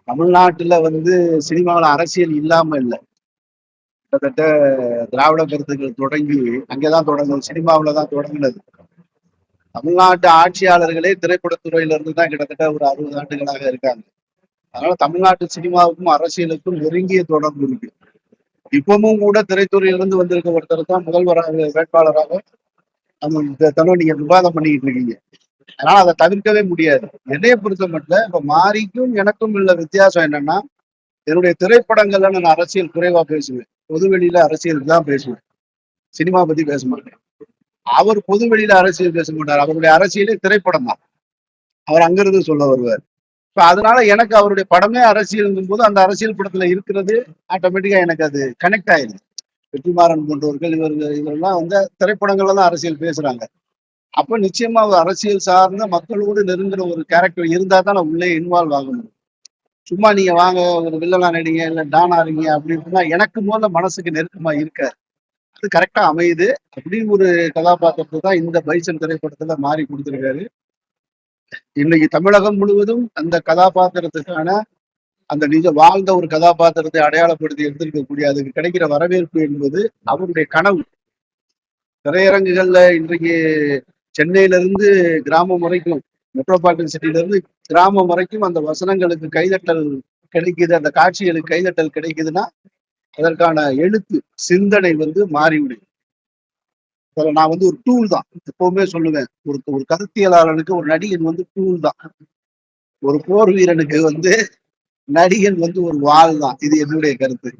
தமிழ்நாட்டுல சினிமாவில் அரசியல் இல்லாம இல்லை. கிட்டத்தட்ட திராவிட கருத்துக்கள் தொடங்கி அங்கேதான் தொடங்குது, சினிமாவில தான் தொடங்கினது. தமிழ்நாட்டு ஆட்சியாளர்களே திரைப்படத்துறையில இருந்து தான் கிட்டத்தட்ட ஒரு 60 ஆண்டுகளாக இருக்காங்க. அதனால தமிழ்நாட்டு சினிமாவுக்கும் அரசியலுக்கும் நெருங்கிய தொடர்பு இருக்கு. இப்பவும் கூட திரைத்துறையிலிருந்து வந்திருக்க ஒருத்தர் தான் முதல்வராக வேட்பாளராக நீங்க விவாதம் பண்ணிட்டு இருக்கீங்க. அதனால அதை தவிர்க்கவே முடியாது. என்னைய பொறுத்த மட்டும் இப்ப மாரிக்கும் எனக்கும் உள்ள வித்தியாசம் என்னன்னா, என்னுடைய திரைப்படங்கள்ல நான் அரசியல் குறைவா பேசுவேன், பொதுவெளியில அரசியல் தான் பேசுவேன், சினிமா பத்தி பேச மாட்டேன். அவர் பொதுவெளியில அரசியல் பேச மாட்டார், அவருடைய அரசியலே திரைப்படம் தான். அவர் அங்கிருந்து சொல்ல வருவார். இப்ப அதனால எனக்கு அவருடைய படமே அரசியல் போது அந்த அரசியல் படத்துல இருக்கிறது ஆட்டோமேட்டிக்கா எனக்கு அது கனெக்ட் ஆயிடுது. வெற்றிமாறன் போன்றவர்கள் இவரெல்லாம் திரைப்படங்கள்ல தான் அரசியல் பேசுறாங்க. அப்ப நிச்சயமா அரசியல் சார்ந்த மக்களோடு நெருங்குற ஒரு கேரக்டர் இருந்தா தான் நான் உள்ளே இன்வால்வ் ஆகணும். சும்மா நீங்க வாங்க ஒரு வில்லனா நடிங்க இல்ல டானா இருங்க அப்படின்னா எனக்கு முதல்ல மனசுக்கு நெருக்கமா இருக்க அது கரெக்டா அமையுது. அப்படி ஒரு கதாபாத்திரத்தை தான் இந்த பைசன் திரைப்படத்துல மாறி கொடுத்திருக்காரு. இன்னைக்கு தமிழகம் முழுவதும் அந்த கதாபாத்திரத்துக்கான அந்த நிஜ வாழ்ந்த ஒரு கதாபாத்திரத்தை அடையாளப்படுத்தி எடுத்திருக்கக்கூடிய அதுக்கு கிடைக்கிற வரவேற்பு என்பது அவருடைய கனவு. திரையரங்குகள்ல இன்றைக்கு சென்னையில இருந்து கிராமம் வரைக்கும், மெட்ரோபாலிட்டன் சிட்டில இருந்து கிராமம் வரைக்கும் அந்த வசனங்களுக்கு கைதட்டல் கிடைக்குது, அந்த காட்சிகளுக்கு கைதட்டல் கிடைக்குதுன்னா அதற்கான எழுத்து சிந்தனை மாறிவிடும். நான் ஒரு டூல் தான் எப்பவுமே சொல்லுவேன். ஒரு கருத்தியலாளனுக்கு ஒரு நடிகன் டூல் தான். ஒரு போர் வீரனுக்கு நடிகன் ஒரு வாள் தான். இது என்னுடைய கருத்து.